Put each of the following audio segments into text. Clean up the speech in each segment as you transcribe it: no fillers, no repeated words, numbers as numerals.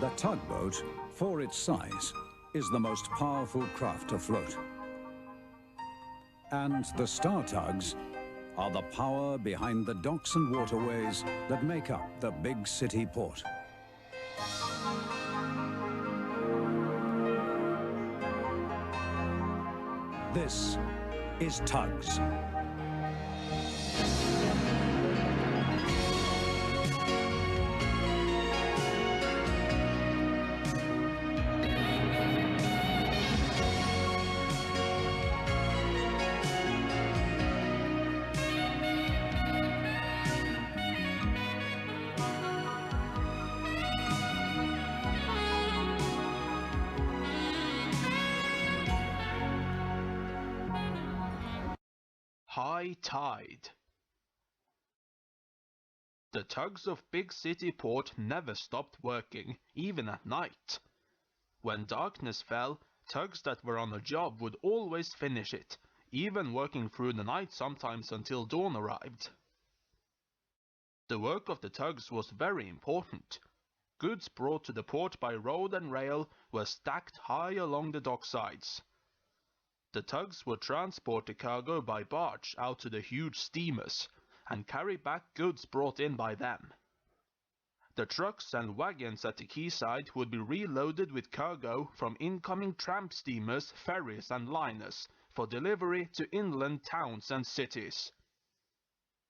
The tugboat, for its size, is the most powerful craft afloat. And the star tugs are the power behind the docks and waterways that make up the big city port. This is TUGS. High tide. The tugs of Big City Port never stopped working, even at night. When darkness fell, tugs that were on a job would always finish it, even working through the night sometimes until dawn arrived. The work of the tugs was very important. Goods brought to the port by road and rail were stacked high along the docksides. The tugs would transport the cargo by barge out to the huge steamers and carry back goods brought in by them. The trucks and wagons at the quayside would be reloaded with cargo from incoming tramp steamers, ferries and liners for delivery to inland towns and cities.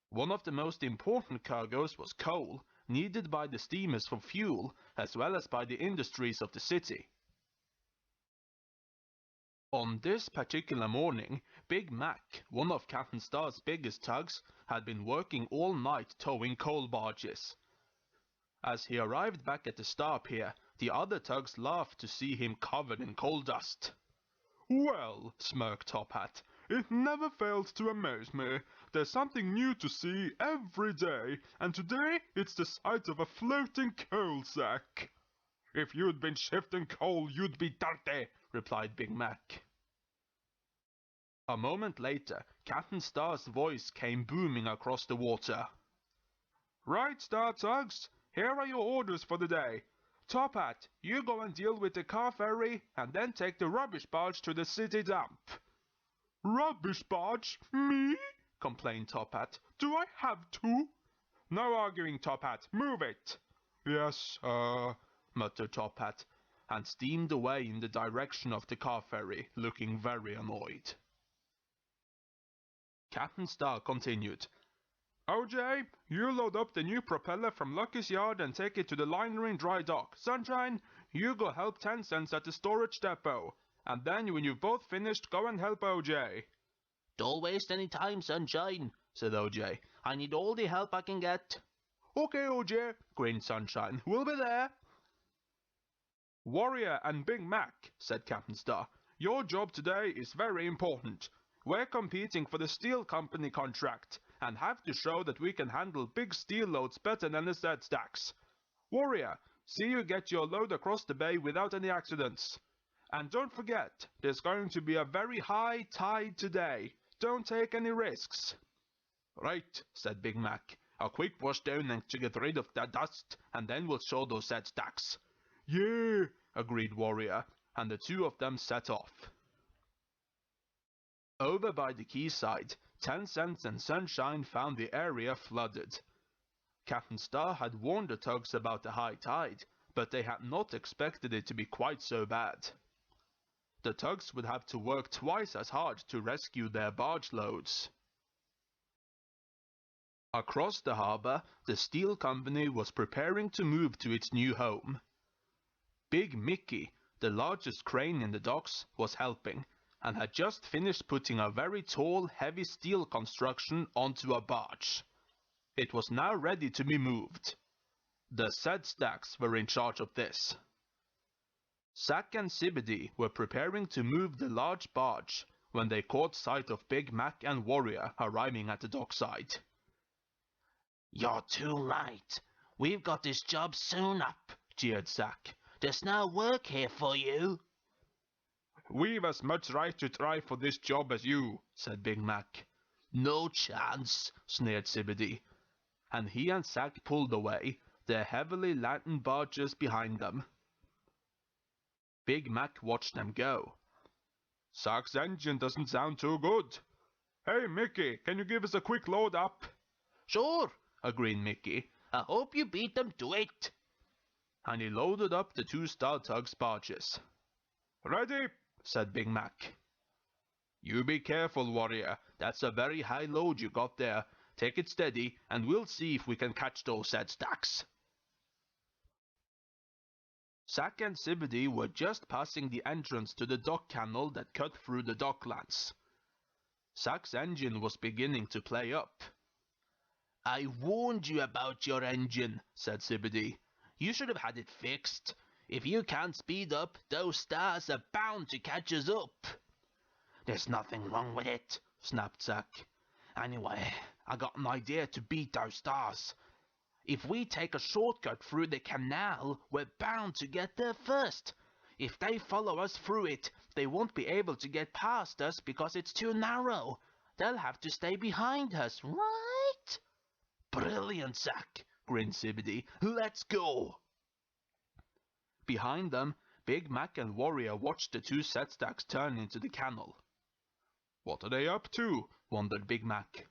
One of the most important cargoes was coal, needed by the steamers for fuel as well as by the industries of the city. On this particular morning, Big Mac, one of Captain Star's biggest tugs, had been working all night towing coal barges. As he arrived back at the Star Pier, the other tugs laughed to see him covered in coal dust. "Well," smirked Top Hat, "it never fails to amaze me. There's something new to see every day, and today it's the sight of a floating coal sack." "If you'd been shifting coal, you'd be dirty," replied Big Mac. A moment later, Captain Star's voice came booming across the water. "Right, Star Tugs, here are your orders for the day. Top Hat, you go and deal with the car ferry, and then take the rubbish barge to the city dump." "Rubbish barge? Me?" complained Top Hat. "Do I have to?" "No arguing, Top Hat. Move it." "Yes, sir," muttered Top Hat, and steamed away in the direction of the car ferry, looking very annoyed. Captain Star continued. "OJ, you load up the new propeller from Lucky's yard and take it to the liner in dry dock. Sunshine, you go help 10 cents at the storage depot. And then when you've both finished, go and help OJ. "Don't waste any time, Sunshine," said OJ. "I need all the help I can get." "Okay, OJ," grinned Sunshine. "We'll be there." "Warrior and Big Mac," said Captain Star, "your job today is very important. We're competing for the steel company contract, and have to show that we can handle big steel loads better than the Z stacks. Warrior, see you get your load across the bay without any accidents. And don't forget, there's going to be a very high tide today. Don't take any risks." "Right," said Big Mac. "A quick wash down and to get rid of that dust, and then we'll show those Z stacks." "Yeah," agreed Warrior, and the two of them set off. Over by the quayside, 10 cents and Sunshine found the area flooded. Captain Star had warned the tugs about the high tide, but they had not expected it to be quite so bad. The tugs would have to work twice as hard to rescue their barge loads. Across the harbor, the steel company was preparing to move to its new home. Big Mickey, the largest crane in the docks, was helping, and had just finished putting a very tall, heavy steel construction onto a barge. It was now ready to be moved. The Z stacks were in charge of this. Zack and Zibidee were preparing to move the large barge when they caught sight of Big Mac and Warrior arriving at the dockside. "You're too right. We've got this job sewn up," jeered Zack. "There's no work here for you." "We've as much right to try for this job as you," said Big Mac. "No chance," sneered Zibidee, and he and Zack pulled away, their heavily laden barges behind them. Big Mac watched them go. Zack's engine doesn't sound too good. Hey, Mickey, can you give us a quick load up? Sure, agreed Mickey. I hope you beat them to it. And he loaded up the 2 Star Tugs barges. Ready, said Big Mac. You be careful, warrior. That's a very high load you got there. Take it steady, and we'll see if we can catch those head stacks. Zack and Zebedee were just passing the entrance to the dock canal that cut through the docklands. Zack's engine was beginning to play up. I warned you about your engine, said Zebedee. You should have had it fixed. If you can't speed up, those stars are bound to catch us up. There's nothing wrong with it, snapped Zack. Anyway, I got an idea to beat those stars. If we take a shortcut through the canal, we're bound to get there first. If they follow us through it, they won't be able to get past us because it's too narrow. They'll have to stay behind us, right? Brilliant, Zack, grinned Zebedee. Let's go. Behind them, Big Mac and Warrior watched the 2 set stacks turn into the canal. What are they up to? Wondered Big Mac.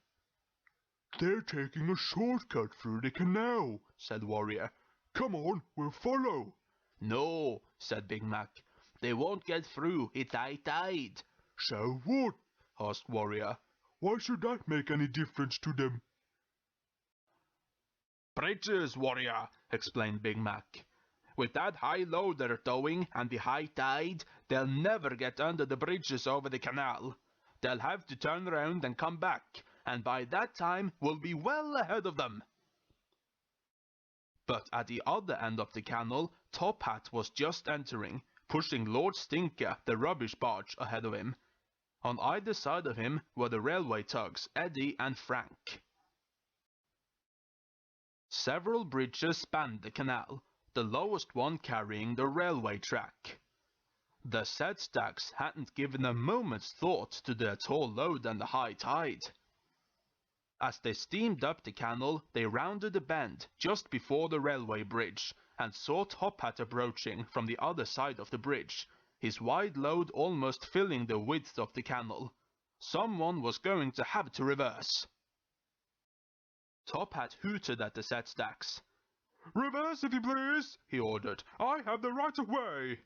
They're taking a shortcut through the canal, said Warrior. Come on, we'll follow. No, said Big Mac. They won't get through, it's high tide. So what? asked Warrior. Why should that make any difference to them? Bridges, Warrior, explained Big Mac. With that high load they're towing and the high tide, they'll never get under the bridges over the canal. They'll have to turn around and come back, and by that time we'll be well ahead of them. But at the other end of the canal, Top Hat was just entering, pushing Lord Stinker, the rubbish barge, ahead of him. On either side of him were the railway tugs, Eddie and Frank. Several bridges spanned the canal, the lowest one carrying the railway track. The said stacks hadn't given a moment's thought to their tall load and the high tide. As they steamed up the canal, they rounded a bend just before the railway bridge and saw Top Hat approaching from the other side of the bridge, his wide load almost filling the width of the canal. Someone was going to have to reverse. Top Hat hooted at the set stacks. Reverse if you please, he ordered. I have the right of way.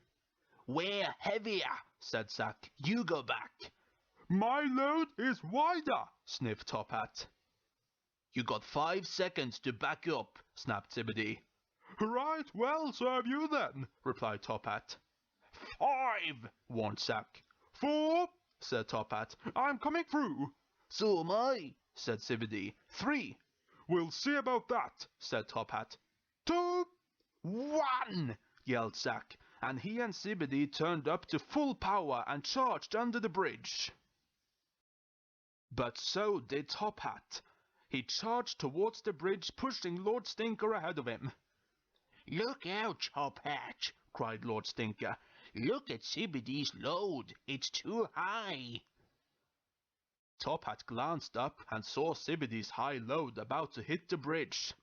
We're heavier, said Zack. You go back. My load is wider, sniffed Top Hat. You got 5 seconds to back up, snapped Zebedee. Right, well, so have you then, replied Top Hat. 5, warned Zack. 4, said Top Hat. I'm coming through. So am I, said Zebedee. 3. We'll see about that, said Top Hat. 2, 1, yelled Zack, and he and Zebedee turned up to full power and charged under the bridge. But so did Top Hat. He charged towards the bridge, pushing Lord Stinker ahead of him. Look out, Top Hat, cried Lord Stinker. Look at Zebedee's load. It's too high. Top Hat glanced up and saw Zebedee's high load about to hit the bridge.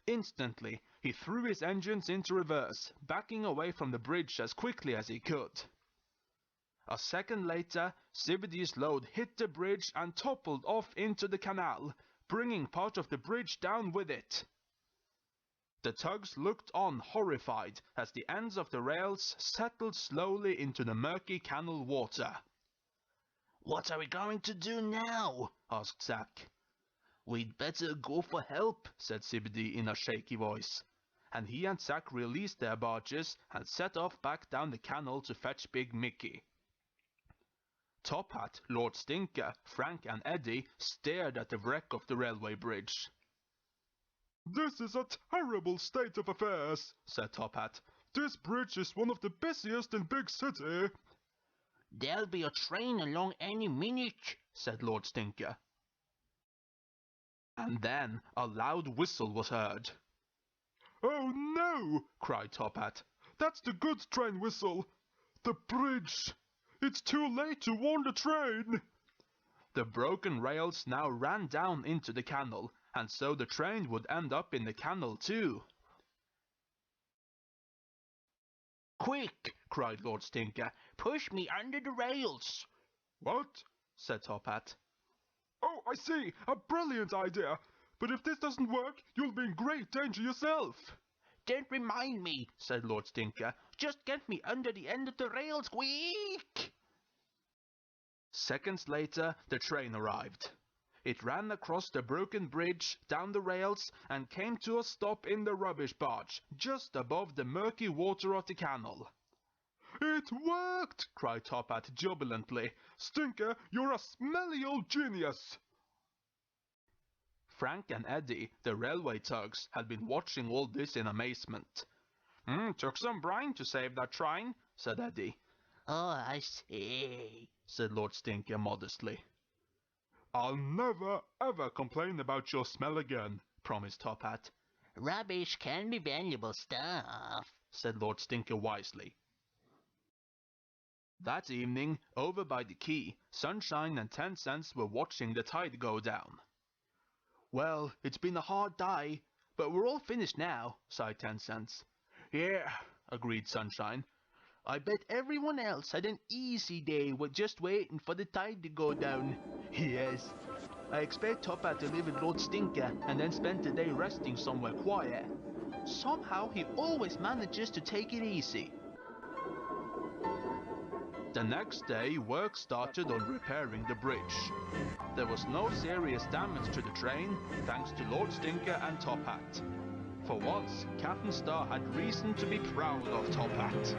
Instantly, he threw his engines into reverse, backing away from the bridge as quickly as he could. A second later, Zebedee's load hit the bridge and toppled off into the canal, bringing part of the bridge down with it. The tugs looked on horrified as the ends of the rails settled slowly into the murky canal water. What are we going to do now? asked Zack. We'd better go for help, said Zebedee in a shaky voice, and he and Zack released their barges and set off back down the canal to fetch Big Mickey. Top Hat, Lord Stinker, Frank and Eddie stared at the wreck of the railway bridge. This is a terrible state of affairs, said Top Hat. This bridge is one of the busiest in Big City. There'll be a train along any minute, said Lord Stinker. And then a loud whistle was heard. Oh no, cried Top Hat. That's the good train whistle. The bridge. It's too late to warn the train. The broken rails now ran down into the canal, and so the train would end up in the canal too. Quick, cried Lord Stinker. Push me under the rails. What? Said Top Hat. Oh, I see! A brilliant idea! But if this doesn't work, you'll be in great danger yourself. Don't remind me, said Lord Stinker. Just get me under the end of the rails, quick! Seconds later, the train arrived. It ran across the broken bridge, down the rails, and came to a stop in the rubbish barge, just above the murky water of the canal. It worked! Cried Top Hat jubilantly. Stinker, you're a smelly old genius! Frank and Eddie, the railway tugs, had been watching all this in amazement. Took some brine to save that train, said Eddie. Oh, I see, said Lord Stinker modestly. I'll never, ever complain about your smell again, promised Top Hat. Rubbish can be valuable stuff, said Lord Stinker wisely. That evening, over by the quay, Sunshine and 10 Cents were watching the tide go down. Well, it's been a hard day, but we're all finished now, sighed 10 Cents. Yeah, agreed Sunshine. I bet everyone else had an easy day with just waiting for the tide to go down. Yes. I expect Top Hat to live with Lord Stinker and then spend the day resting somewhere quiet. Somehow he always manages to take it easy. The next day, work started on repairing the bridge. There was no serious damage to the train, thanks to Lord Stinker and Top Hat. For once, Captain Star had reason to be proud of Top Hat.